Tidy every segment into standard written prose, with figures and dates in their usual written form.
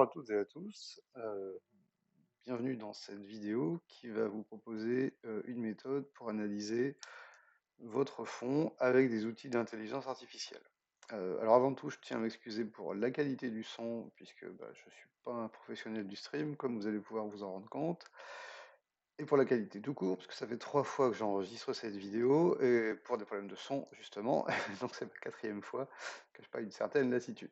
Bonjour à toutes et à tous, bienvenue dans cette vidéo qui va vous proposer une méthode pour analyser votre fond avec des outils d'intelligence artificielle. Alors avant tout, je tiens à m'excuser pour la qualité du son, puisque je ne suis pas un professionnel du stream, comme vous allez pouvoir vous en rendre compte, et pour la qualité tout court, parce que ça fait 3 fois que j'enregistre cette vidéo, et pour des problèmes de son, justement, donc c'est ma quatrième fois, que je pas une certaine lassitude.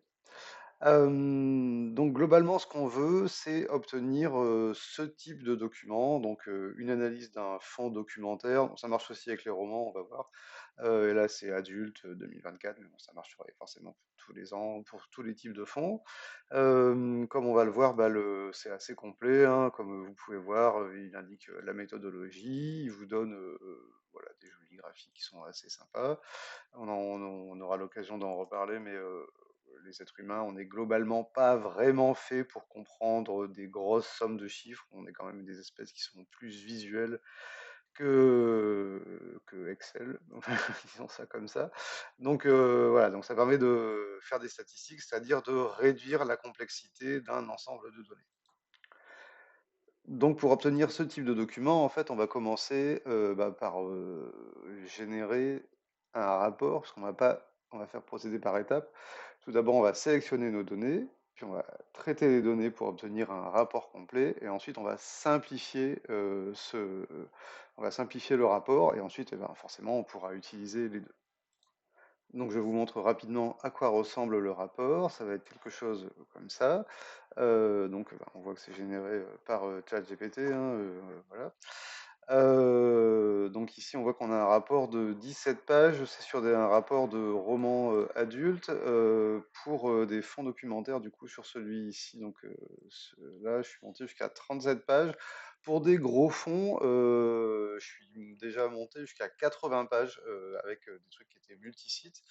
Donc globalement, ce qu'on veut, c'est obtenir, ce type de document, donc une analyse d'un fond documentaire. Bon, ça marche aussi avec les romans, on va voir. Et là, c'est adulte, 2024, mais bon, ça marcherait forcément pour tous les ans, pour tous les types de fonds. Comme on va le voir, c'est assez complet, hein, comme vous pouvez voir, il indique, la méthodologie, il vous donne, voilà, des jolis graphiques qui sont assez sympas. On aura l'occasion d'en reparler, mais les êtres humains, on n'est globalement pas vraiment fait pour comprendre des grosses sommes de chiffres. On est quand même des espèces qui sont plus visuelles que Excel, disons ça comme ça. Donc voilà, donc ça permet de faire des statistiques, c'est-à-dire de réduire la complexité d'un ensemble de données. Donc pour obtenir ce type de document, en fait, on va commencer par générer un rapport, parce on va faire procéder par étapes. Tout d'abord, on va sélectionner nos données, puis on va traiter les données pour obtenir un rapport complet, et ensuite on va simplifier le rapport, et ensuite, forcément, on pourra utiliser les deux. Donc je vous montre rapidement à quoi ressemble le rapport. Ça va être quelque chose comme ça. On voit que c'est généré par ChatGPT, hein, voilà. Donc ici, on voit qu'on a un rapport de 17 pages. C'est sur un rapport de roman adulte pour des fonds documentaires, du coup, sur celui ici. Donc là, je suis monté jusqu'à 37 pages. Pour des gros fonds, je suis déjà monté jusqu'à 80 pages avec des trucs qui étaient multisites.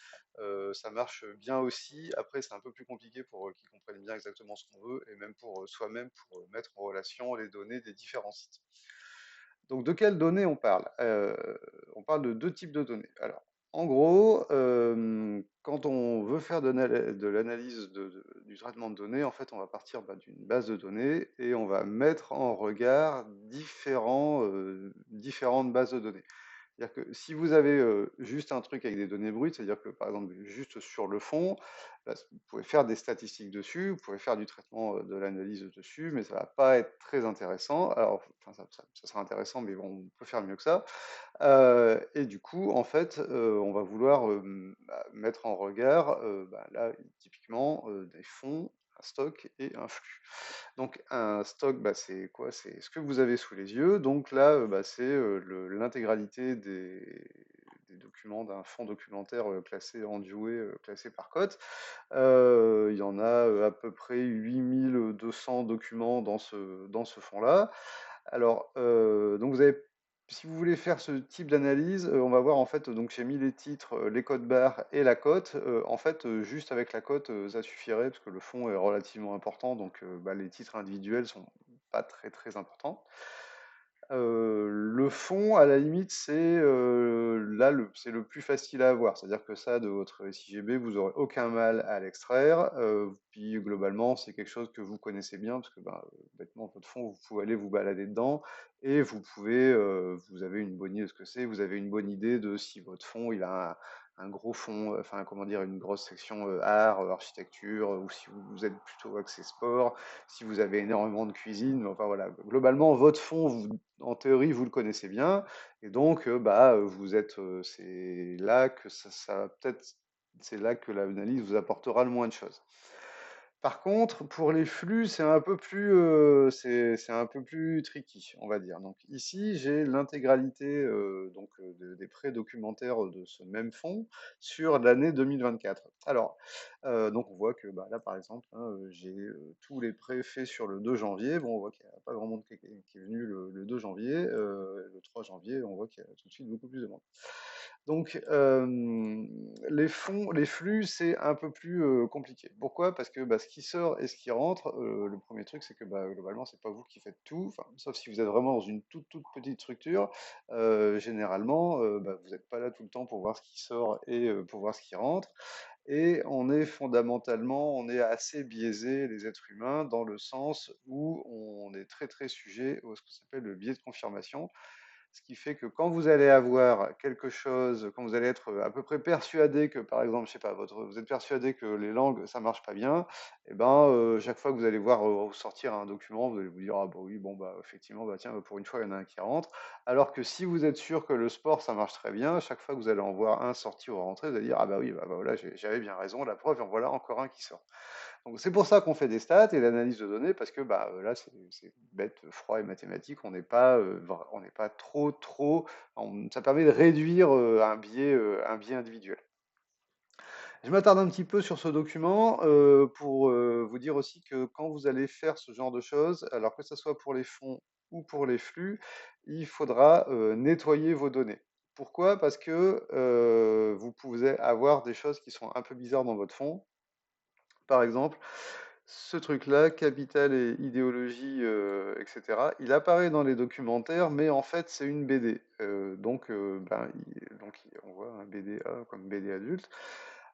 Ça marche bien aussi. Après, c'est un peu plus compliqué pour qu'ils comprennent bien exactement ce qu'on veut et même pour soi-même, pour mettre en relation les données des différents sites. Donc, de quelles données on parle? On parle de deux types de données. Alors, en gros, quand on veut faire de l'analyse du traitement de données, en fait, on va partir d'une base de données et on va mettre en regard différentes bases de données. C'est-à-dire que si vous avez juste un truc avec des données brutes, c'est-à-dire que par exemple juste sur le fond, là, vous pouvez faire des statistiques dessus, vous pouvez faire du traitement de l'analyse dessus, mais ça va pas être très intéressant. Alors, enfin, ça sera intéressant, mais bon, on peut faire mieux que ça. Et du coup, en fait, on va vouloir mettre en regard, là, typiquement, des fonds, un stock et un flux. Donc, un stock, c'est quoi? C'est ce que vous avez sous les yeux. Donc là, c'est l'intégralité des documents d'un fonds documentaire classé en Dewey, classé par cote. Il y en a à peu près 8200 documents dans ce fonds-là. Alors, donc si vous voulez faire ce type d'analyse, on va voir en fait, donc j'ai mis les titres, les codes barres et la cote. En fait, juste avec la cote, ça suffirait parce que le fond est relativement important, donc les titres individuels sont pas très très importants. Le fond, à la limite, c'est le plus facile à avoir. C'est-à-dire que ça, de votre SIGB, vous aurez aucun mal à l'extraire. Puis globalement, c'est quelque chose que vous connaissez bien, parce que bêtement, votre fond, vous pouvez aller vous balader dedans et vous avez une bonne idée de ce que c'est. Vous avez une bonne idée de si votre fond, il a un gros fond, enfin comment dire, une grosse section art, architecture, ou si vous êtes plutôt axé sport, si vous avez énormément de cuisine. Enfin voilà, globalement, votre fond, en théorie, vous le connaissez bien, et donc c'est là que c'est là que l'analyse vous apportera le moins de choses. Par contre, pour les flux, c'est un peu plus tricky, on va dire. Donc ici, j'ai l'intégralité des pré-documentaires de ce même fonds sur l'année 2024. Alors, donc on voit que là, par exemple, hein, j'ai tous les prêts faits sur le 2 janvier. Bon, on voit qu'il n'y a pas grand monde qui est venu le 2 janvier. Le 3 janvier, on voit qu'il y a tout de suite beaucoup plus de monde. Donc, les flux, c'est un peu plus compliqué. Pourquoi? Parce que ce qui sort et ce qui rentre, le premier truc, c'est que globalement, c'est pas vous qui faites tout, enfin, sauf si vous êtes vraiment dans une toute petite structure. Généralement, vous n'êtes pas là tout le temps pour voir ce qui sort et pour voir ce qui rentre. et on est assez biaisé, les êtres humains, dans le sens où on est très très sujet à ce qu'on s'appelle le biais de confirmation. Ce qui fait que quand vous allez avoir quelque chose, quand vous allez être à peu près persuadé que, par exemple, je sais pas, vous êtes persuadé que les langues, ça marche pas bien, et ben, chaque fois que vous allez voir sortir un document, vous allez vous dire, ah bah oui, bon, bah effectivement, bah tiens, pour une fois, il y en a un qui rentre. Alors que si vous êtes sûr que le sport, ça marche très bien, chaque fois que vous allez en voir un sortir ou rentrer, vous allez dire, ah bah oui, bah voilà, j'avais bien raison, la preuve, en voilà encore un qui sort. Donc c'est pour ça qu'on fait des stats et l'analyse de données, parce que bah, là, c'est bête, froid et mathématique, on n'est pas ça permet de réduire un biais individuel. Je m'attarde un petit peu sur ce document pour vous dire aussi que quand vous allez faire ce genre de choses, alors que ce soit pour les fonds ou pour les flux, il faudra nettoyer vos données. Pourquoi? Parce que vous pouvez avoir des choses qui sont un peu bizarres dans votre fond. Par exemple, ce truc-là, capital et idéologie, etc., il apparaît dans les documentaires, mais en fait, c'est une BD. On voit un BD-A comme BD adulte.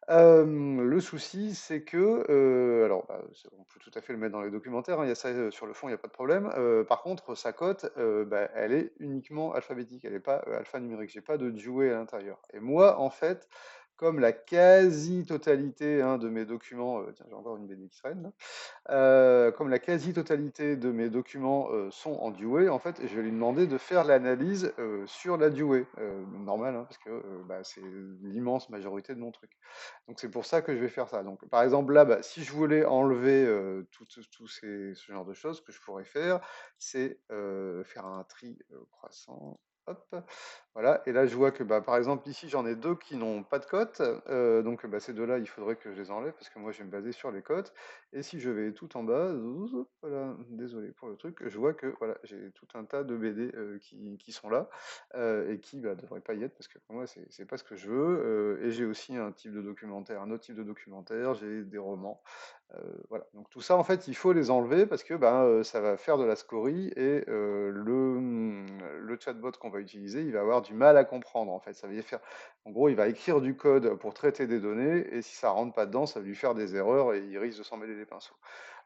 Le souci, c'est que, on peut tout à fait le mettre dans les documentaires, hein, il y a ça sur le fond, il n'y a pas de problème. Par contre, sa cote, bah, elle est uniquement alphabétique, elle n'est pas alphanumérique. J'ai pas de Dewey à l'intérieur. Et moi, en fait, comme la quasi-totalité hein, de mes documents, tiens, j'ai encore une BD qui traîne, là. Comme la quasi-totalité de mes documents sont en Dewey, en fait, je vais lui demander de faire l'analyse sur la Dewey. Normal, hein, parce que bah, c'est l'immense majorité de mon truc. Donc c'est pour ça que je vais faire ça. Donc par exemple là, bah, si je voulais enlever ce genre de choses, ce que je pourrais faire, c'est faire un tri croissant. Hop, voilà. Et là, je vois que, bah, par exemple, ici, j'en ai deux qui n'ont pas de cote. Bah, ces deux-là, il faudrait que je les enlève parce que moi, je vais me baser sur les cotes. Et si je vais tout en bas, voilà, désolé pour le truc, je vois que voilà, j'ai tout un tas de BD qui sont là et qui ne devraient pas y être parce que pour moi, c'est pas ce que je veux. Et j'ai aussi un type de documentaire, un autre type de documentaire, j'ai des romans. Voilà. Donc tout ça, en fait, il faut les enlever parce que ben, ça va faire de la scorie et le chatbot qu'on va utiliser, il va avoir du mal à comprendre. En fait, ça veut dire faire, en gros, il va écrire du code pour traiter des données et si ça rentre pas dedans, ça va lui faire des erreurs et il risque de s'en mêler les pinceaux.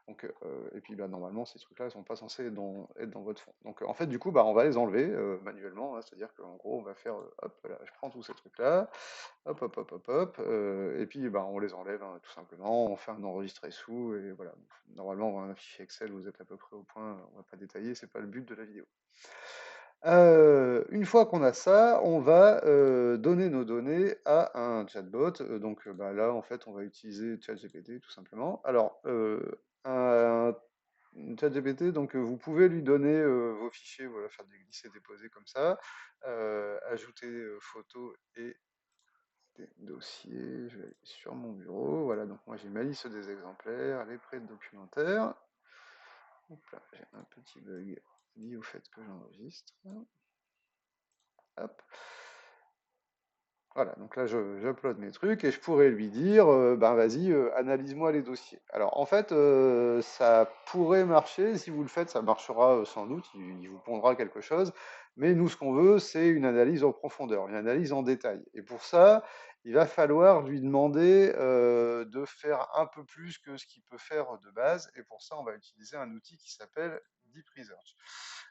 Donc, et puis bah, normalement, ces trucs-là ne sont pas censés être dans votre fond. Donc en fait, du coup, bah, on va les enlever manuellement, hein. C'est-à-dire qu'en gros, on va faire, hop, voilà, je prends tous ces trucs-là, hop, hop, hop, hop, hop, et puis bah, on les enlève hein, tout simplement, on fait un enregistré sous, et voilà. Normalement, on a un fichier Excel, vous êtes à peu près au point, on va pas détailler, c'est pas le but de la vidéo. Une fois qu'on a ça, on va donner nos données à un chatbot. Bah, là, en fait, on va utiliser ChatGPT tout simplement. Alors, un ChatGPT, vous pouvez lui donner vos fichiers, voilà, faire des glisser-déposer comme ça, ajouter photos et des dossiers. Je vais aller sur mon bureau. Voilà, donc moi j'ai ma liste des exemplaires, les prêts de documentaires. Hop là, j'ai un petit bug lié au fait que j'enregistre. Hop. Voilà, donc là j'upload mes trucs et je pourrais lui dire, ben vas-y, analyse-moi les dossiers. Alors en fait, ça pourrait marcher, si vous le faites, ça marchera sans doute, il vous pondra quelque chose, mais nous ce qu'on veut, c'est une analyse en profondeur, une analyse en détail. Et pour ça, il va falloir lui demander de faire un peu plus que ce qu'il peut faire de base, et pour ça, on va utiliser un outil qui s'appelle Deep Research.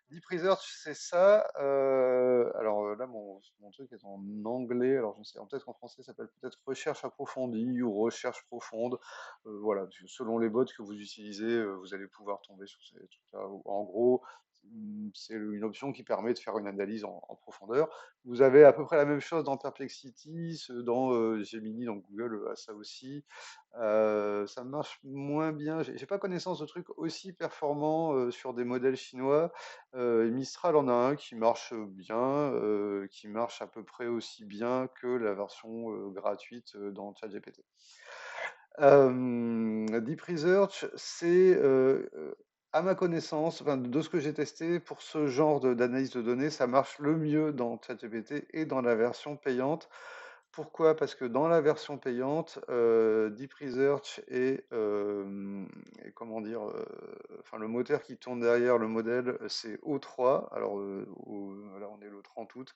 Deep Research, c'est ça. Là, mon truc est en anglais. Alors, je ne sais, peut-être qu'en français, ça s'appelle peut-être recherche approfondie ou recherche profonde. Voilà, selon les bots que vous utilisez, vous allez pouvoir tomber sur ces trucs-là. En gros, c'est une option qui permet de faire une analyse en profondeur. Vous avez à peu près la même chose dans Perplexity, dans Gemini, dans Google a ça aussi. Ça marche moins bien. J'ai pas connaissance de trucs aussi performants sur des modèles chinois. Mistral en a un qui marche bien, qui marche à peu près aussi bien que la version gratuite dans ChatGPT. Deep Research, c'est, à ma connaissance, enfin, de ce que j'ai testé, pour ce genre d'analyse de données, ça marche le mieux dans ChatGPT et dans la version payante Pourquoi? Parce que dans la version payante, Deep Research et comment dire, enfin le moteur qui tourne derrière le modèle, c'est O3. Alors, là on est le 30 août.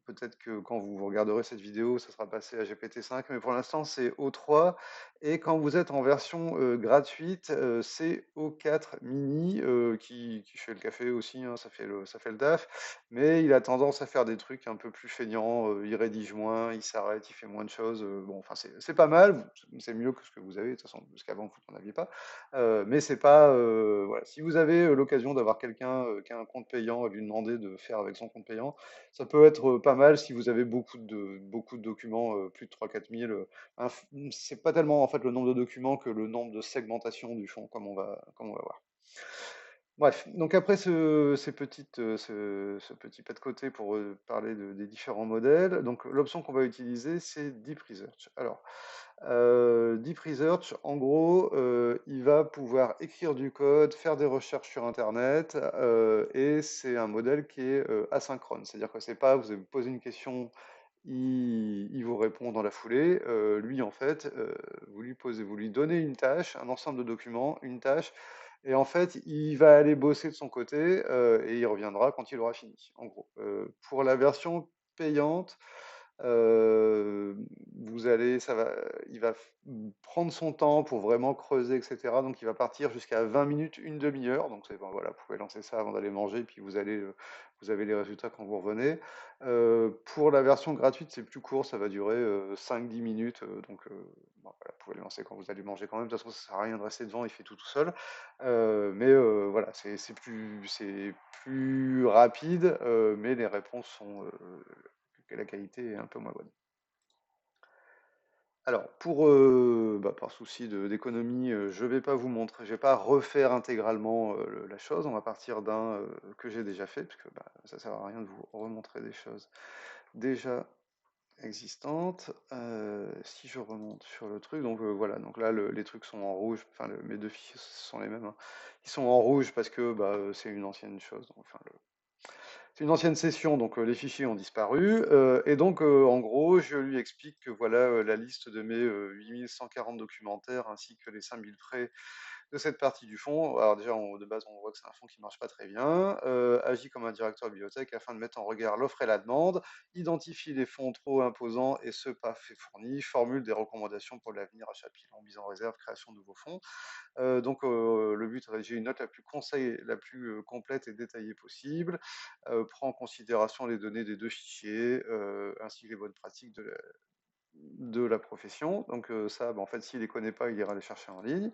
Peut-être que quand vous regarderez cette vidéo, ça sera passé à GPT-5, mais pour l'instant c'est O3. Et quand vous êtes en version gratuite, c'est O4 mini qui fait le café aussi, hein, ça fait le taf, mais il a tendance à faire des trucs un peu plus feignants, il rédige moins, il s'arrête, il fait moins de choses. Bon, enfin c'est pas mal, c'est mieux que ce que vous avez, de toute façon, parce qu'avant vous n'en aviez pas. Mais c'est pas, voilà. Si vous avez l'occasion d'avoir quelqu'un qui a un compte payant et lui demander de faire avec son compte payant, ça peut être pas mal si vous avez beaucoup de documents, plus de 3 4 000. C'est pas tellement en fait le nombre de documents que le nombre de segmentation du fond, comme on va voir. Bref, donc après ce petit pas de côté pour parler des différents modèles, donc l'option qu'on va utiliser, c'est Deep Research. Alors, Deep Research, en gros, il va pouvoir écrire du code, faire des recherches sur Internet, et c'est un modèle qui est asynchrone. C'est-à-dire que c'est pas, vous avez posé une question, il vous répond dans la foulée. Lui, en fait, vous lui donnez une tâche, un ensemble de documents, une tâche, et en fait, il va aller bosser de son côté, et il reviendra quand il aura fini, en gros. Pour la version payante, Heu, il va prendre son temps pour vraiment creuser et cetera, donc il va partir jusqu'à 20 minutes, une demi-heure, donc c'est bon, voilà, vous pouvez lancer ça avant d'aller manger, puis vous avez les résultats quand vous revenez. Pour la version gratuite, c'est plus court, ça va durer, 5-10 minutes, bon, voilà, vous pouvez le lancer quand vous allez manger quand même. De toute façon, ça sert à rien de rester devant, il fait tout seul. Voilà, c'est plus rapide, mais les réponses sont, que la qualité est un peu moins bonne. Alors, par souci d'économie, je vais pas refaire intégralement la chose. On va partir d'un que j'ai déjà fait, parce que bah, ça sert à rien de vous remontrer des choses déjà existantes. Si je remonte sur le truc, donc voilà, donc là les trucs sont en rouge. Enfin, mes deux fichiers sont les mêmes, hein. Ils sont en rouge parce que bah, c'est une ancienne chose. Enfin, c'est une ancienne session, donc les fichiers ont disparu. Et donc, en gros, je lui explique que voilà la liste de mes 8140 documentaires ainsi que les 5000 frais de cette partie du fonds. Alors déjà, de base, on voit que c'est un fonds qui marche pas très bien. Agit comme un directeur de bibliothèque afin de mettre en regard l'offre et la demande, identifie les fonds trop imposants et ceux pas fait fournis, formule des recommandations pour l'avenir, achat pilon, mise en réserve, création de nouveaux fonds. Le but est de rédiger une note la plus complète et détaillée possible, prend en considération les données des deux fichiers, ainsi que les bonnes pratiques de la profession. Donc ça, bah, en fait, s'il les connaît pas, il ira les chercher en ligne.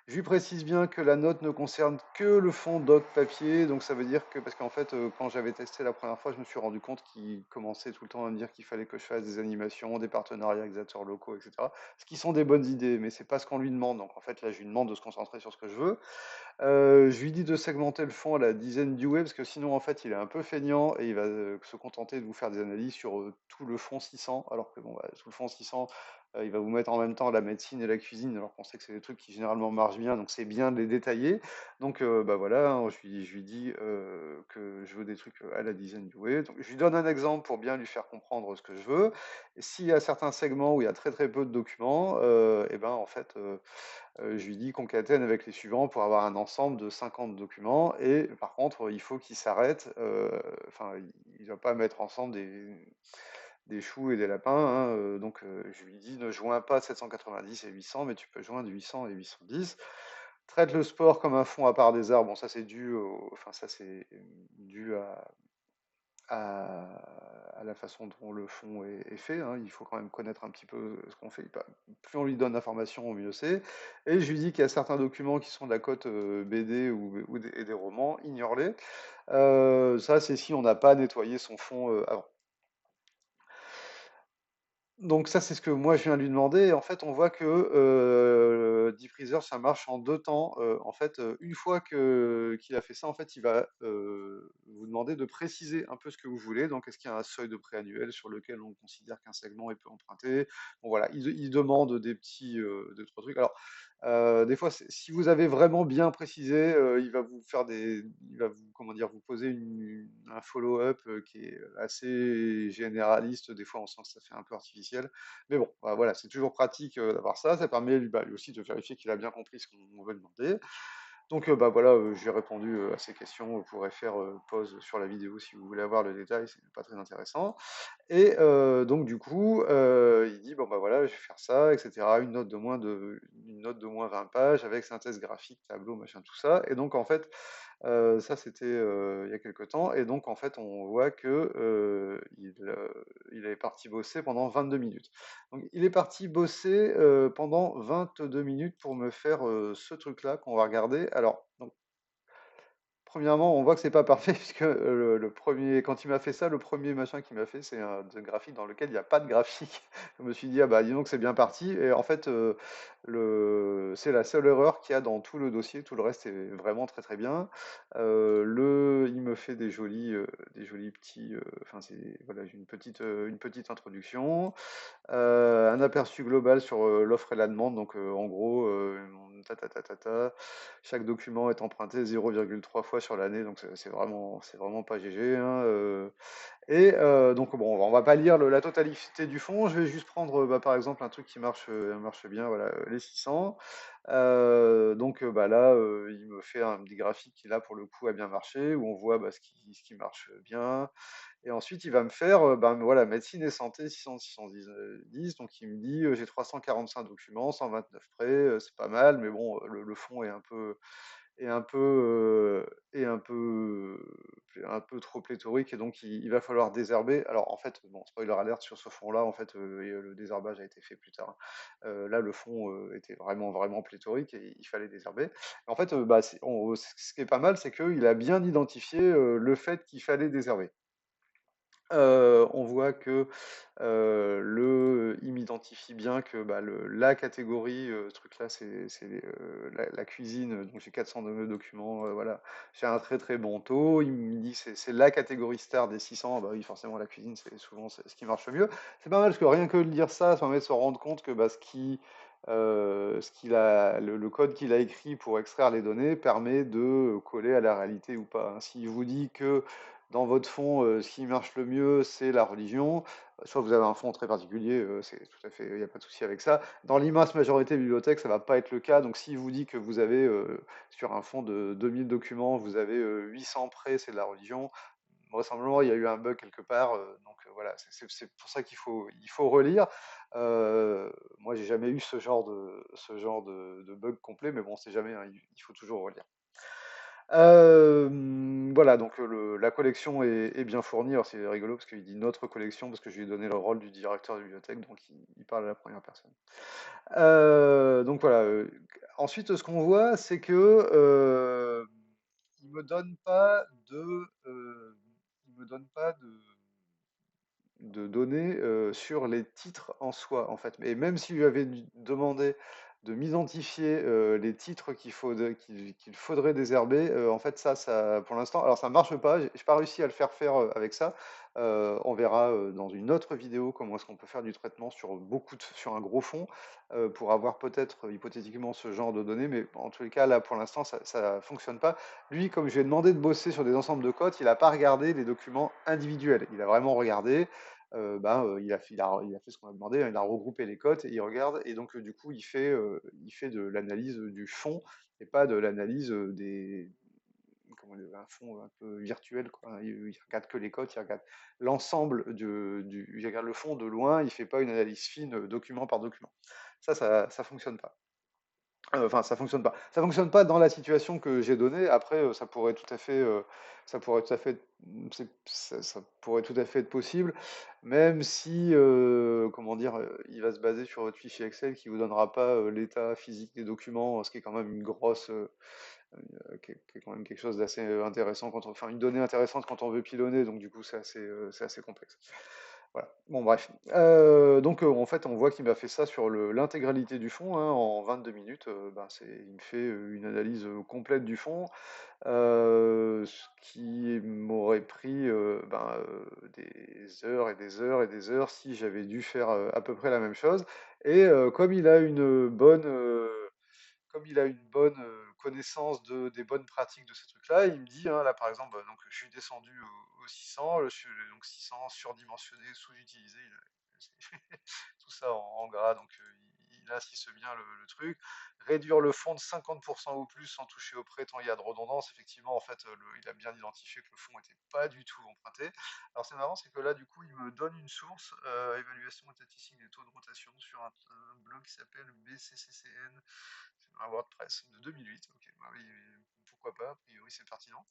Je lui précise bien que la note ne concerne que le fond doc papier, donc ça veut dire que, parce qu'en fait, quand j'avais testé la première fois, je me suis rendu compte qu'il commençait tout le temps à me dire qu'il fallait que je fasse des animations, des partenariats avec des acteurs locaux, etc. Ce qui sont des bonnes idées, mais c'est pas ce qu'on lui demande. Donc en fait, là, je lui demande de se concentrer sur ce que je veux. Je lui dis de segmenter le fond à la dizaine du web, parce que sinon, en fait, il est un peu feignant et il va se contenter de vous faire des analyses sur tout le fond 600, alors que bon, bah, tout le fond 600, il va vous mettre en même temps la médecine et la cuisine, alors qu'on sait que c'est des trucs qui généralement marchent bien, donc c'est bien de les détailler. Donc bah voilà, hein, je lui dis que je veux des trucs à la dizaine du web. Donc, je lui donne un exemple pour bien lui faire comprendre ce que je veux. Et s'il y a certains segments où il y a très très peu de documents, et ben en fait, je lui dis concatène avec les suivants pour avoir un ensemble de 50 documents. Et par contre, il faut qu'il s'arrête. Enfin, il ne va pas mettre ensemble des choux et des lapins, hein. Je lui dis ne joins pas 790 et 800, mais tu peux joindre 800 et 810. Traite le sport comme un fond à part des arbres. Bon, ça c'est dû à, à la façon dont le fond est fait, hein. Il faut quand même connaître un petit peu ce qu'on fait. Plus on lui donne d'informations, mieux c'est. Et je lui dis qu'il y a certains documents qui sont de la cote BD et des romans, ignore-les. Ça, c'est si on n'a pas nettoyé son fond avant. Donc ça, c'est ce que moi je viens de lui demander. Et en fait, on voit que Deep Freezer, ça marche en deux temps. En fait, une fois qu'il a fait ça, en fait, il va vous demander de préciser un peu ce que vous voulez. Donc, est-ce qu'il y a un seuil de prêt annuel sur lequel on considère qu'un segment est peu emprunté? Bon, voilà, il demande des trois trucs. Alors, Des fois, si vous avez vraiment bien précisé, il va vous, comment dire, vous poser un follow-up qui est assez généraliste. Des fois, on sent que ça fait un peu artificiel. Mais bon, bah, voilà, c'est toujours pratique d'avoir ça. Ça permet lui aussi de vérifier qu'il a bien compris ce qu'on veut demander. Donc, bah voilà, j'ai répondu à ces questions. Vous pourrez faire pause sur la vidéo si vous voulez avoir le détail. C'est pas très intéressant. Et donc du coup, il dit: «Bon, bah, voilà, je vais faire ça et cetera, une note de moins 20 pages avec synthèse graphique, tableau, machin, tout ça». Et donc en fait, ça c'était, il y a quelque temps. Et donc en fait, on voit que, il est parti bosser pendant 22 minutes. Donc il est parti bosser, pendant 22 minutes pour me faire, ce truc-là qu'on va regarder. Alors donc premièrement, on voit que c'est pas parfait puisque le premier, quand il m'a fait ça, le premier machin qu'il m'a fait, c'est un graphique dans lequel il n'y a pas de graphique. Je me suis dit, ah bah dis donc c'est bien parti. Et en fait, c'est la seule erreur qu'il y a dans tout le dossier. Tout le reste est vraiment très très bien. Il me fait des jolis petits. Enfin, voilà, j'ai une petite introduction. Un aperçu global sur l'offre et la demande. Donc, en gros, ta, ta, ta, ta, ta, chaque document est emprunté 0,3 fois sur l'année. Donc, c'est vraiment pas GG, hein. Donc, bon, on va pas lire la totalité du fond. Je vais juste prendre, bah, par exemple, un truc qui marche bien, voilà, les 600. Donc, bah, là, il me fait un petit graphique qui, là, pour le coup, a bien marché, où on voit bah, ce qui marche bien. Et ensuite, il va me faire, ben, voilà, médecine et santé 610. Donc, il me dit, j'ai 345 documents, 129 prêts, c'est pas mal, mais bon, le fond est un peu, un peu trop pléthorique, et donc il va falloir désherber. Alors, en fait, bon, spoiler alert sur ce fond-là, en fait, le désherbage a été fait plus tard. Là, le fond était vraiment, vraiment pléthorique et il fallait désherber. En fait, bah, ce qui est pas mal, c'est qu'il a bien identifié le fait qu'il fallait désherber. On voit que il m'identifie bien que bah, la catégorie, ce truc-là, la cuisine. Donc j'ai 402 documents, voilà. J'ai un très très bon taux. Il me dit c'est la catégorie star des 600. Bah oui, forcément, la cuisine, c'est souvent ce qui marche le mieux. C'est pas mal parce que rien que de lire ça permet de se rendre compte que bah, le code qu'il a écrit pour extraire les données permet de coller à la réalité ou pas, hein. S'il vous dit que dans votre fond, ce qui marche le mieux, c'est la religion. Soit vous avez un fond très particulier, c'est tout à fait, il n'y a pas de souci avec ça. Dans l'immense majorité des bibliothèques, ça va pas être le cas. Donc, s'il vous dit que vous avez, sur un fond de 2000 documents, vous avez 800 prêts, c'est de la religion, vraisemblablement, il y a eu un bug quelque part. Donc, voilà, c'est pour ça il faut relire. Moi, j'ai jamais eu ce genre de bug complet, mais bon, c'est jamais, hein, il faut toujours relire. Voilà, donc la collection est bien fournie. Alors c'est rigolo parce qu'il dit notre collection parce que je lui ai donné le rôle du directeur de bibliothèque, donc il parle à la première personne. Donc voilà. Ensuite, ce qu'on voit, c'est que il me donne pas il me donne pas de données sur les titres en soi, en fait. Et même si lui avait demandé de m'identifier les titres qu'il faudrait désherber, en fait, pour l'instant, alors ça marche pas. J'ai pas réussi à le faire faire avec ça. On verra dans une autre vidéo comment est-ce qu'on peut faire du traitement sur un gros fond pour avoir peut-être hypothétiquement ce genre de données. Mais en tous les cas, là, pour l'instant, ça fonctionne pas. Lui, comme je lui ai demandé de bosser sur des ensembles de codes, il n'a pas regardé les documents individuels. Il a vraiment regardé il a fait ce qu'on a demandé, il a regroupé les cotes et il regarde. Et donc, du coup, il fait de l'analyse du fond et pas de l'analyse un fond un peu virtuel, quoi. Il regarde que les cotes, il regarde l'ensemble il regarde le fond de loin, il fait pas une analyse fine document par document. Ça fonctionne pas. Enfin, ça fonctionne pas. Ça fonctionne pas dans la situation que j'ai donnée. Après, ça pourrait tout à fait, ça pourrait tout à fait être possible, même si, comment dire, il va se baser sur votre fichier Excel qui vous donnera pas l'état physique des documents, ce qui est quand même qui est quand même quelque chose d'assez intéressant enfin une donnée intéressante quand on veut pilonner. Donc du coup, c'est assez complexe. Voilà. Bon, bref. Donc, en fait, on voit qu'il m'a fait ça sur l'intégralité du fond, hein, en 22 minutes. Ben, il me fait une analyse complète du fond, ce qui m'aurait pris des heures et des heures et des heures si j'avais dû faire à peu près la même chose. Et comme il a comme il a une bonne connaissance des bonnes pratiques de ces trucs-là, il me dit, hein, là par exemple, donc je suis descendu au 600, je suis donc 600 surdimensionné, sous-utilisé, tout ça en gras, donc il insiste bien le truc. Réduire le fond de 50% ou plus sans toucher au prêt tant il y a de redondance. Effectivement, en fait, il a bien identifié que le fond n'était pas du tout emprunté. Alors c'est marrant, c'est que là, du coup, il me donne une source, évaluation statistique des taux de rotation sur un blog qui s'appelle BCCCN, c'est un WordPress de 2008. Ok, bah oui, pourquoi pas, a priori c'est pertinent.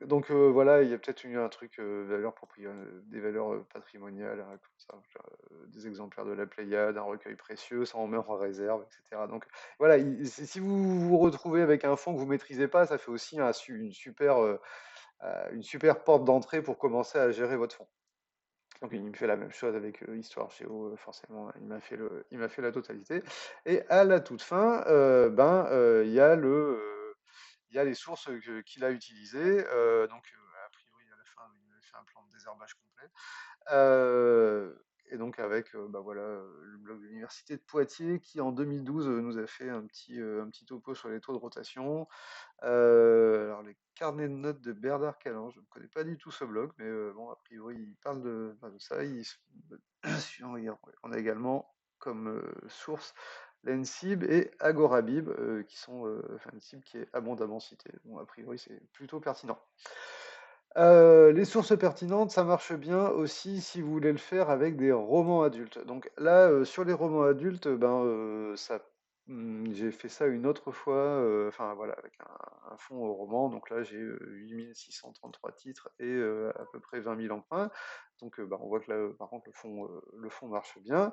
Donc voilà, il y a peut-être un truc des valeurs patrimoniales, hein, comme ça, genre, des exemplaires de la Pléiade, un recueil précieux, ça en met en réserve, etc. Donc voilà, si vous vous retrouvez avec un fonds que vous maîtrisez pas, ça fait aussi une super porte d'entrée pour commencer à gérer votre fonds. Donc il me fait la même chose avec Histoire Géo, forcément, il m'a fait la totalité. Et à la toute fin, il y a les sources qu'il a utilisées. Donc a priori à la fin, il a fait un plan de désherbage complet. Euh, et donc avec voilà, le blog de l'Université de Poitiers qui en 2012 nous a fait un petit topo sur les taux de rotation. Alors, les carnets de notes de Bernard Callan, je ne connais pas du tout ce blog, mais bon, a priori, il parle de ça. On a également comme source l'ENSIB et Agorabib, qui sont enfin, l'ENSIB qui est abondamment cité. Bon, a priori, c'est plutôt pertinent. Les sources pertinentes, ça marche bien aussi si vous voulez le faire avec des romans adultes. Donc là, sur les romans adultes, j'ai fait ça une autre fois, enfin voilà, avec un fonds au roman. Donc là, j'ai 8633 titres et à peu près 20 000 emprunts. Donc on voit que là, par contre, le fond marche bien.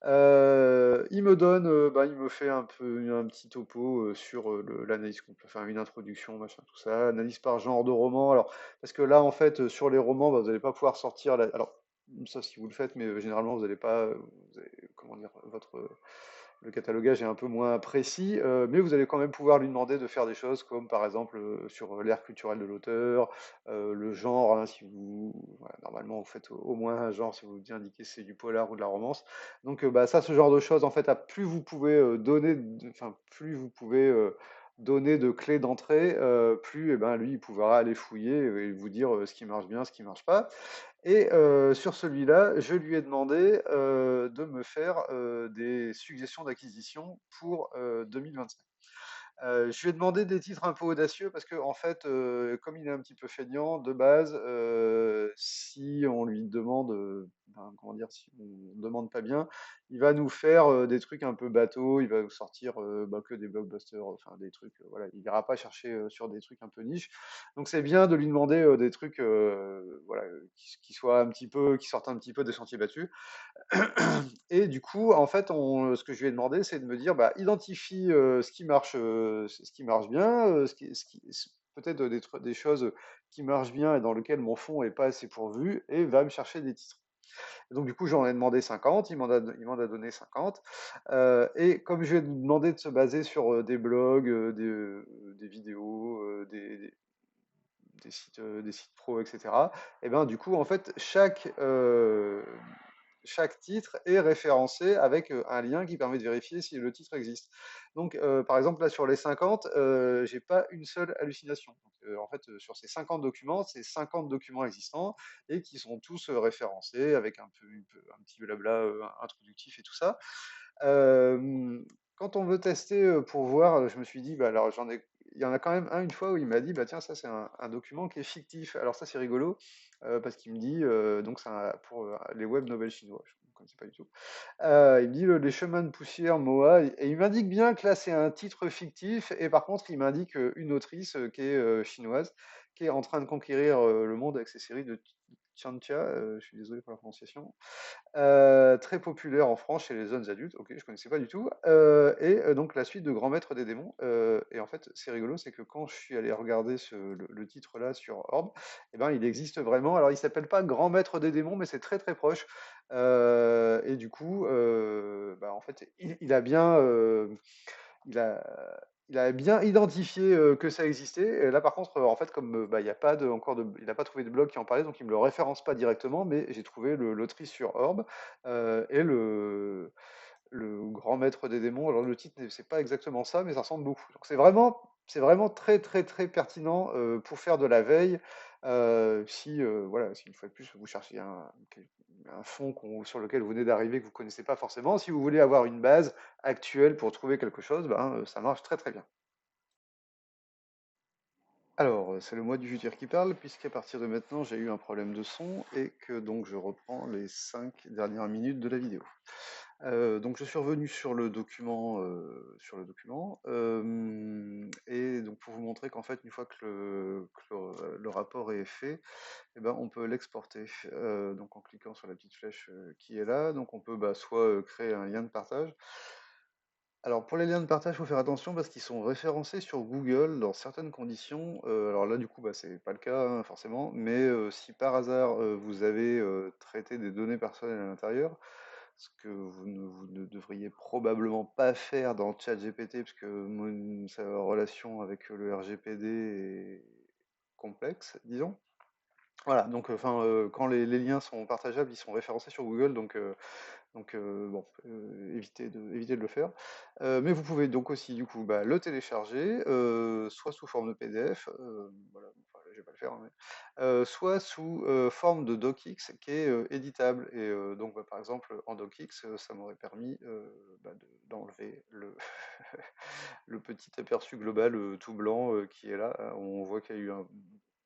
Il me fait un petit topo sur l'analyse complète, enfin une introduction, machin, tout ça, analyse par genre de roman. Alors, parce que là, en fait, sur les romans, vous n'allez pas pouvoir sortir. Alors, ça, si vous le faites, mais généralement, vous n'allez pas, comment dire, le catalogage est un peu moins précis, mais vous allez quand même pouvoir lui demander de faire des choses comme, par exemple, sur l'ère culturelle de l'auteur, le genre, hein, si vous, voilà, normalement, vous faites au moins un genre si vous bien indiquez si c'est du polar ou de la romance. Donc ça, ce genre de choses, en fait, plus vous pouvez plus vous pouvez donner de clés d'entrée, plus lui, il pourra aller fouiller et vous dire ce qui marche bien, ce qui marche pas. Et sur celui-là, je lui ai demandé de me faire des suggestions d'acquisition pour 2025. Je lui ai demandé des titres un peu audacieux parce que, en fait, comme il est un petit peu feignant de base, si on lui demande, comment dire, si on ne demande pas bien, il va nous faire des trucs un peu bateaux, il va nous sortir que des blockbusters, enfin des trucs, voilà, il ira pas chercher sur des trucs un peu niches. Donc c'est bien de lui demander des trucs, voilà, qui soient qui sortent un petit peu des sentiers battus. Et du coup, en fait, ce que je lui ai demandé, c'est de me dire, bah, identifie ce qui marche bien, peut-être des choses qui marchent bien et dans lesquelles mon fond est pas assez pourvu, et va me chercher des titres. Et donc, du coup, j'en ai demandé 50, il m'en a donné 50. Et comme je lui ai demandé de se baser sur des blogs, des vidéos, des sites pro, etc. Et ben, du coup, en fait, chaque titre est référencé avec un lien qui permet de vérifier si le titre existe. Donc, par exemple, là, sur les 50, j'ai pas une seule hallucination. Donc, en fait, sur ces 50 documents, c'est 50 documents existants et qui sont tous référencés avec un petit blabla introductif et tout ça. Quand on veut tester pour voir, je me suis dit, bah, alors il y en a quand même un une fois où il m'a dit, bah tiens, ça c'est un document qui est fictif. Alors ça c'est rigolo parce qu'il me dit, donc pour les web novels chinois, je ne connaissais pas du tout. Il me dit les chemins de poussière Moa et il m'indique bien que là c'est un titre fictif et par contre il m'indique une autrice qui est chinoise qui est en train de conquérir le monde avec ses séries de Tiantia, je suis désolé pour la prononciation, très populaire en France chez les jeunes adultes. Ok, je connaissais pas du tout. Donc la suite de Grand Maître des démons. Et en fait, c'est rigolo, c'est que quand je suis allé regarder le titre là sur Orb, eh ben il existe vraiment. Alors il s'appelle pas Grand Maître des démons, mais c'est très très proche. Et du coup, en fait, il a, il a bien identifié que ça existait. Et là, par contre, en fait, comme il y a pas de, encore de, il n'a pas trouvé de blog qui en parlait, donc il me le référence pas directement, mais j'ai trouvé l'autrice sur Orb et le grand maître des démons. Alors le titre, c'est pas exactement ça, mais ça ressemble beaucoup. Donc c'est vraiment très très très pertinent pour faire de la veille. Si voilà, si une fois de plus vous cherchez un fond sur lequel vous venez d'arriver que vous connaissez pas forcément, si vous voulez avoir une base actuelle pour trouver quelque chose, ben, ça marche très très bien. Alors, c'est le moi du futur qui parle, puisqu'à partir de maintenant, j'ai eu un problème de son et que donc je reprends les 5 dernières minutes de la vidéo. Donc je suis revenu sur le document, et donc pour vous montrer qu'en fait, une fois que le rapport est fait, eh ben, on peut l'exporter. Donc en cliquant sur la petite flèche qui est là, donc on peut soit créer un lien de partage. Alors pour les liens de partage, il faut faire attention parce qu'ils sont référencés sur Google dans certaines conditions. Alors là, du coup, c'est pas le cas hein, forcément, mais si par hasard vous avez traité des données personnelles à l'intérieur, ce que vous ne devriez probablement pas faire dans ChatGPT, parce que sa relation avec le RGPD est complexe, disons. Voilà, donc enfin, quand les liens sont partageables, ils sont référencés sur Google, donc bon, évitez de le faire. Mais vous pouvez donc aussi du coup le télécharger, soit sous forme de PDF, voilà, enfin, là, je vais pas le faire, hein, mais, soit sous forme de docx qui est éditable. Et donc par exemple en docx, ça m'aurait permis d'enlever le petit aperçu global tout blanc qui est là. Hein, on voit qu'il y a eu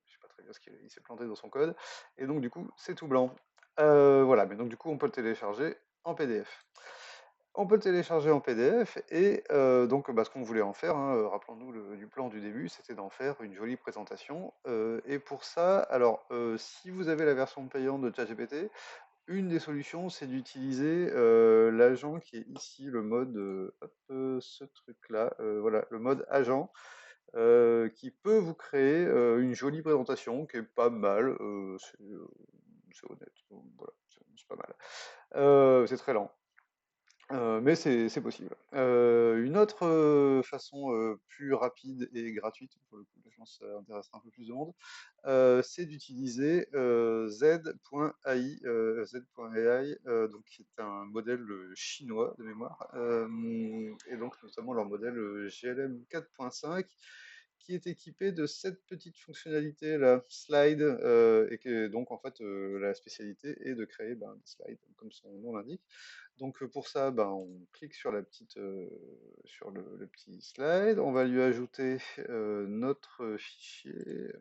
je sais pas très bien ce qu'il s'est planté dans son code, et donc du coup c'est tout blanc. Voilà, mais donc du coup on peut le télécharger en PDF. On peut le télécharger en PDF et donc ce qu'on voulait en faire, hein, rappelons-nous du plan du début, c'était d'en faire une jolie présentation. Et pour ça, alors si vous avez la version payante de ChatGPT, une des solutions c'est d'utiliser l'agent qui est ici, le mode, hop, ce truc-là, voilà, le mode agent, qui peut vous créer une jolie présentation qui est pas mal, c'est honnête, voilà, c'est pas mal. C'est très lent. Mais c'est possible. Une autre façon plus rapide et gratuite, pour le coup, je pense que ça intéressera un peu plus de monde, c'est d'utiliser Z.ai, Z.ai, donc qui est un modèle chinois de mémoire, et donc notamment leur modèle GLM 4.5, qui est équipé de cette petite fonctionnalité là, slide, et que donc en fait la spécialité est de créer des slides, comme son nom l'indique. Donc pour ça, on clique sur sur le petit slide, on va lui ajouter notre fichier.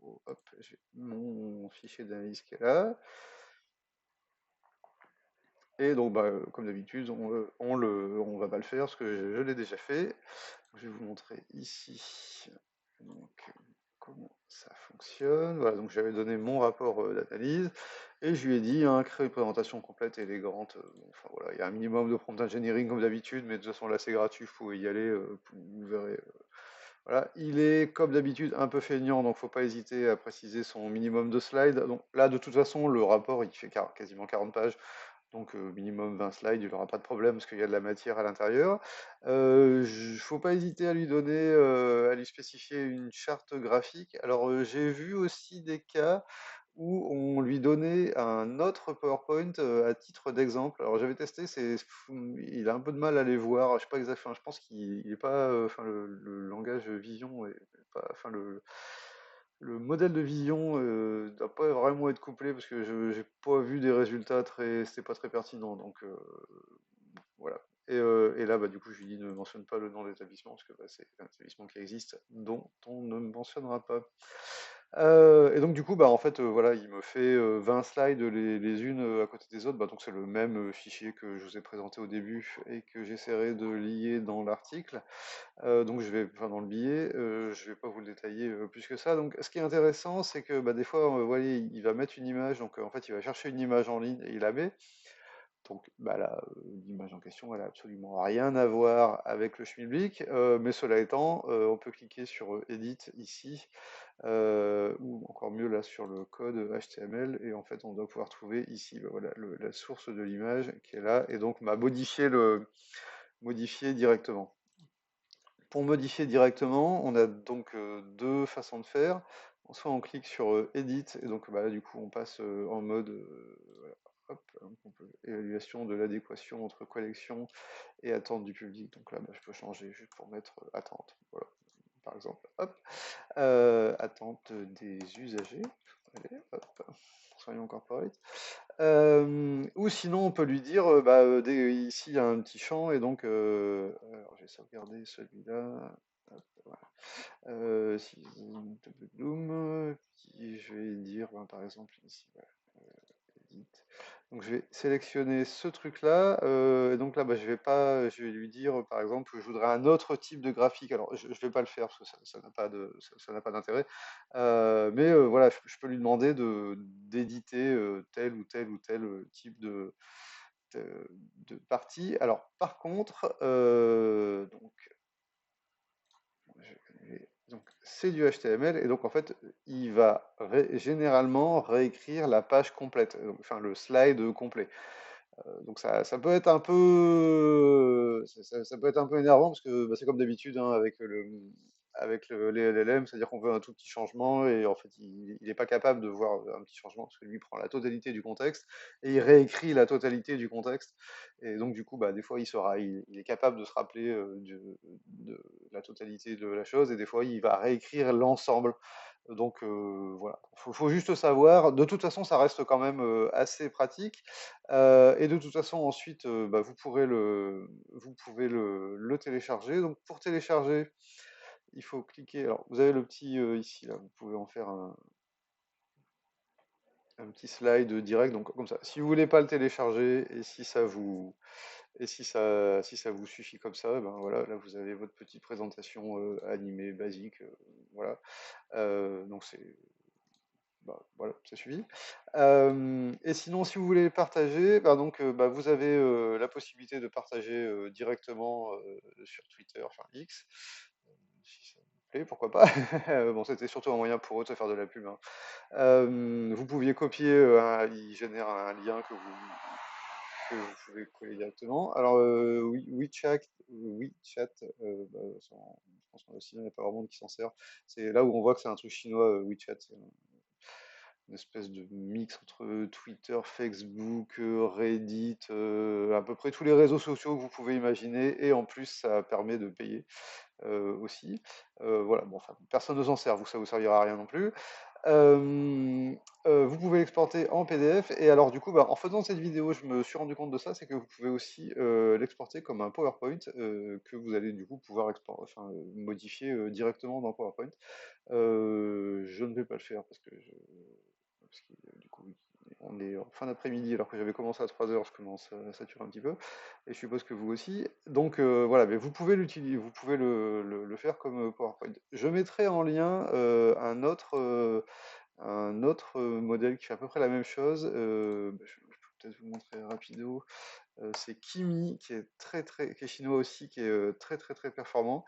Alors, hop, j'ai mon fichier d'analyse qui est là. Et donc comme d'habitude, on va pas le faire parce que je l'ai déjà fait. Je vais vous montrer ici donc, comment ça fonctionne. Voilà, donc j'avais donné mon rapport d'analyse et je lui ai dit créer une présentation complète et élégante. Bon, enfin voilà, il y a un minimum de prompt engineering comme d'habitude, mais de toute façon là c'est gratuit, vous pouvez y aller, vous verrez. Voilà, il est comme d'habitude un peu feignant, donc faut pas hésiter à préciser son minimum de slides. Donc là de toute façon le rapport il fait quasiment 40 pages. Donc minimum 20 slides, il n'aura pas de problème parce qu'il y a de la matière à l'intérieur. Faut pas hésiter à lui donner, à lui spécifier une charte graphique. Alors j'ai vu aussi des cas où on lui donnait un autre PowerPoint à titre d'exemple. Alors j'avais testé, il a un peu de mal à les voir. Je sais pas exactement, je pense qu'il n'est pas, enfin le langage vision est pas, enfin le modèle de vision doit pas vraiment être couplé parce que je j'ai pas vu des résultats c'était pas très pertinent. Donc voilà. Et là, du coup, je lui dis ne mentionne pas le nom de l'établissement parce que c'est un établissement qui existe dont on ne mentionnera pas. Et donc du coup, en fait, voilà, il me fait 20 slides les unes à côté des autres. Donc c'est le même fichier que je vous ai présenté au début et que j'essaierai de lier dans l'article. Donc enfin dans le billet, je vais pas vous le détailler plus que ça. Donc ce qui est intéressant, c'est que des fois, voyez, il va mettre une image, donc en fait, il va chercher une image en ligne et il la met. Donc là, l'image en question, elle a absolument rien à voir avec le schmilblick, mais cela étant, on peut cliquer sur Edit ici, ou encore mieux là sur le code HTML, et en fait on doit pouvoir trouver ici voilà, la source de l'image qui est là, et donc modifier directement. Pour modifier directement, on a donc deux façons de faire. Soit on clique sur Edit, et donc là du coup on passe en mode hop, évaluation de l'adéquation entre collection et attente du public. Donc là, bah, je peux changer juste pour mettre attente. Voilà, par exemple. Hop. Attente des usagers. Allez, hop. Soyons corporate. Ou sinon, on peut lui dire, ici, il y a un petit champ, et donc, alors, j'ai sauvegardé celui-là. Hop, voilà. Si, Bloom, je vais dire, ben, par exemple, ici, voilà, edit. Donc je vais sélectionner ce truc-là, et donc là, bah, je vais lui dire, par exemple, je voudrais un autre type de graphique. Alors, je vais pas le faire parce que ça n'a pas ça n'a pas d'intérêt, mais voilà, je peux lui demander d'éditer tel ou tel type de partie. Alors, par contre, donc c'est du HTML, et donc en fait il va généralement réécrire la page complète, enfin le slide complet. Donc ça peut être un peu, ça peut être un peu énervant parce que bah, c'est comme d'habitude hein, les LLM, c'est-à-dire qu'on veut un tout petit changement et en fait il n'est pas capable de voir un petit changement parce que lui prend la totalité du contexte et il réécrit la totalité du contexte, et donc du coup bah, des fois il est capable de se rappeler de la totalité de la chose, et des fois il va réécrire l'ensemble. Donc voilà, faut juste savoir. De toute façon, ça reste quand même assez pratique. Et de toute façon, ensuite, bah, vous pouvez le télécharger. Donc pour télécharger, il faut cliquer. Alors vous avez le petit ici là, vous pouvez en faire un petit slide direct. Donc comme ça. Si vous voulez pas le télécharger et si ça vous suffit comme ça, ben voilà, là vous avez votre petite présentation animée basique. Voilà. Donc c'est bah, voilà, ça suffit. Et sinon, si vous voulez les partager, bah, donc, bah, vous avez la possibilité de partager directement sur Twitter, enfin X, si ça vous plaît, pourquoi pas. Bon, c'était surtout un moyen pour eux de se faire de la pub, hein. Vous pouviez copier, il génère un lien que vous pouvez coller directement. Alors, WeChat, bah, je pense qu'on aussi, il n'y a pas vraiment de qui s'en sert. C'est là où on voit que c'est un truc chinois, WeChat. C'est une espèce de mix entre Twitter, Facebook, Reddit, à peu près tous les réseaux sociaux que vous pouvez imaginer, et en plus ça permet de payer aussi. Voilà, bon, enfin, personne ne s'en sert, vous, ça vous servira à rien non plus. Euh, vous pouvez l'exporter en PDF, et alors du coup, bah, en faisant cette vidéo, je me suis rendu compte de ça, c'est que vous pouvez aussi l'exporter comme un PowerPoint que vous allez du coup pouvoir modifier directement dans PowerPoint. Je ne vais pas le faire parce que du coup, on est en fin d'après-midi alors que j'avais commencé à 3 heures, je commence à saturer un petit peu, et je suppose que vous aussi. Donc voilà, mais vous pouvez l'utiliser, vous pouvez le faire comme PowerPoint. Je mettrai en lien un autre modèle qui fait à peu près la même chose. Je peux peut-être vous montrer rapido. C'est Kimi, qui est qui est chinois aussi, qui est très très très performant.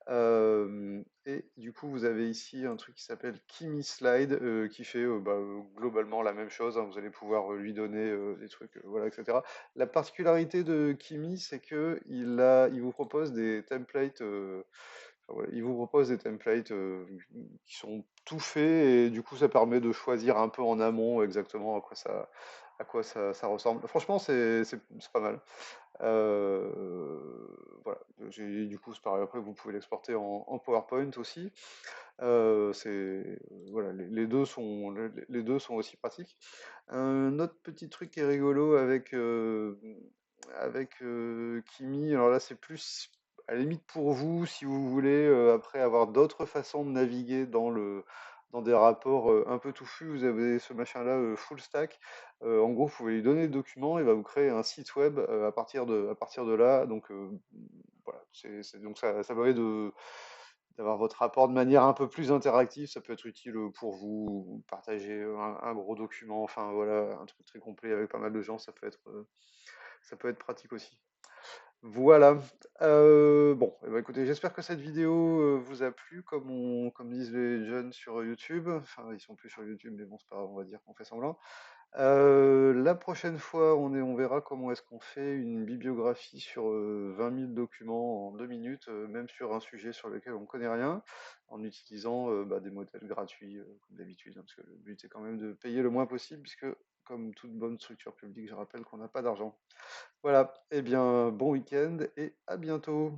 Et du coup, vous avez ici un truc qui s'appelle Kimi Slide, qui fait globalement la même chose, hein. Vous allez pouvoir lui donner des trucs, voilà, etc. La particularité de Kimi, c'est que il vous propose des templates. Enfin, voilà, il vous propose des templates qui sont tout faits, et du coup, ça permet de choisir un peu en amont exactement à quoi ça ressemble. Franchement, c'est pas mal. Euh, voilà, du coup, c'est pareil. Après, vous pouvez l'exporter en PowerPoint aussi. Voilà, les deux sont aussi pratiques. Un autre petit truc qui est rigolo avec Kimi, alors là, c'est plus à la limite pour vous, si vous voulez, après avoir d'autres façons de naviguer dans des rapports un peu touffus, vous avez ce machin-là, full stack. En gros, vous pouvez lui donner le document, il va vous créer un site web à partir de là. Donc, voilà, donc ça permet d'avoir votre rapport de manière un peu plus interactive. Ça peut être utile pour vous partager un gros document, enfin voilà, un truc très complet avec pas mal de gens, ça peut être pratique aussi. Voilà. Bon, eh ben, écoutez, j'espère que cette vidéo vous a plu, comme disent les jeunes sur YouTube. Enfin, ils sont plus sur YouTube, mais bon, c'est pas grave, on va dire qu'on fait semblant. La prochaine fois, on verra comment est-ce qu'on fait une bibliographie sur 20 000 documents en 2 minutes, même sur un sujet sur lequel on ne connaît rien, en utilisant des modèles gratuits, comme d'habitude, hein, parce que le but est quand même de payer le moins possible, puisque comme toute bonne structure publique, je rappelle qu'on n'a pas d'argent. Voilà, eh bien, bon week-end et à bientôt.